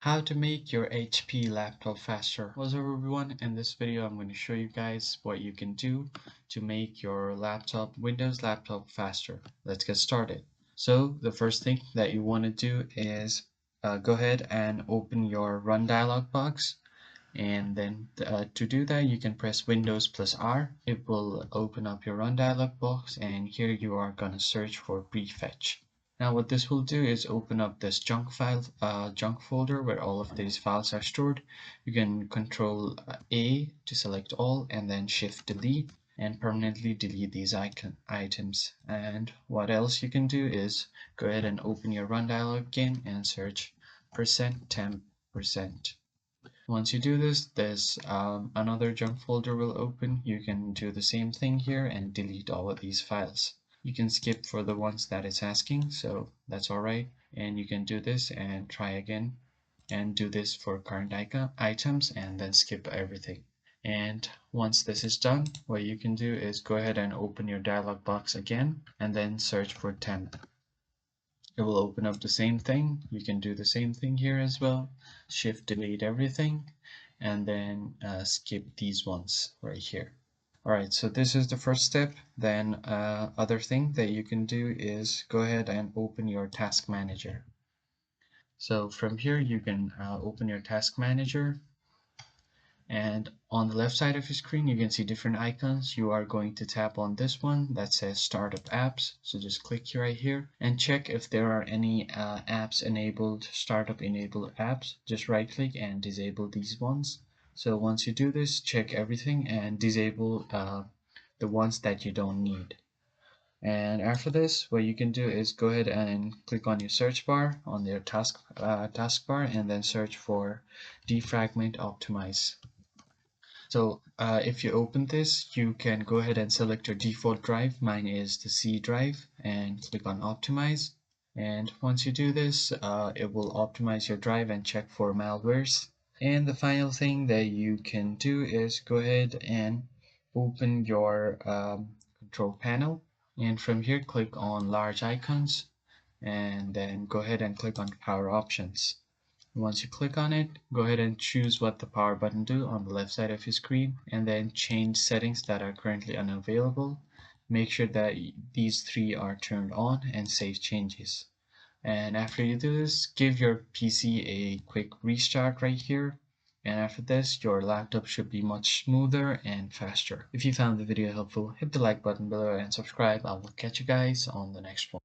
How to make your HP laptop faster. What's up everyone, in this video I'm going to show you guys what you can do to make your Windows laptop faster. Let's get started. So the first thing that you want to do is go ahead and open your run dialog box, and then to do that you can press Windows plus R. It will open up your run dialog box, and here you are going to search for prefetch. Now what this will do is open up this junk folder where all of these files are stored. You can control A to select all, and then shift delete and permanently delete these items. And what else you can do is go ahead and open your run dialog again and search %temp%. Once you do this, there's another junk folder will open. You can do the same thing here and delete all of these files. You can skip for the ones that it's asking, so that's alright. And you can do this and try again and do this for current items and then skip everything. And once this is done, what you can do is go ahead and open your dialog box again and then search for temp. It will open up the same thing. You can do the same thing here as well. Shift delete everything and then skip these ones right here. Alright, so this is the first step. Then other thing that you can do is go ahead and open your task manager. So from here you can open your task manager, and on the left side of your screen you can see different icons. You are going to tap on this one that says startup apps, so just click right here and check if there are any apps enabled, startup enabled apps. Just right click and disable these ones. So once you do this, check everything and disable the ones that you don't need. And after this, what you can do is go ahead and click on your search bar on your taskbar and then search for defragment optimize. So if you open this, you can go ahead and select your default drive. Mine is the C drive, and click on optimize. And once you do this, it will optimize your drive and check for malwares. And the final thing that you can do is go ahead and open your control panel, and from here click on large icons and then go ahead and click on power options. Once you click on it, go ahead and choose what the power button do on the left side of your screen, and then change settings that are currently unavailable. Make sure that these three are turned on and save changes. And after you do this, give your PC a quick restart right here. And after this, your laptop should be much smoother and faster. If you found the video helpful, hit the like button below and subscribe. I will catch you guys on the next one.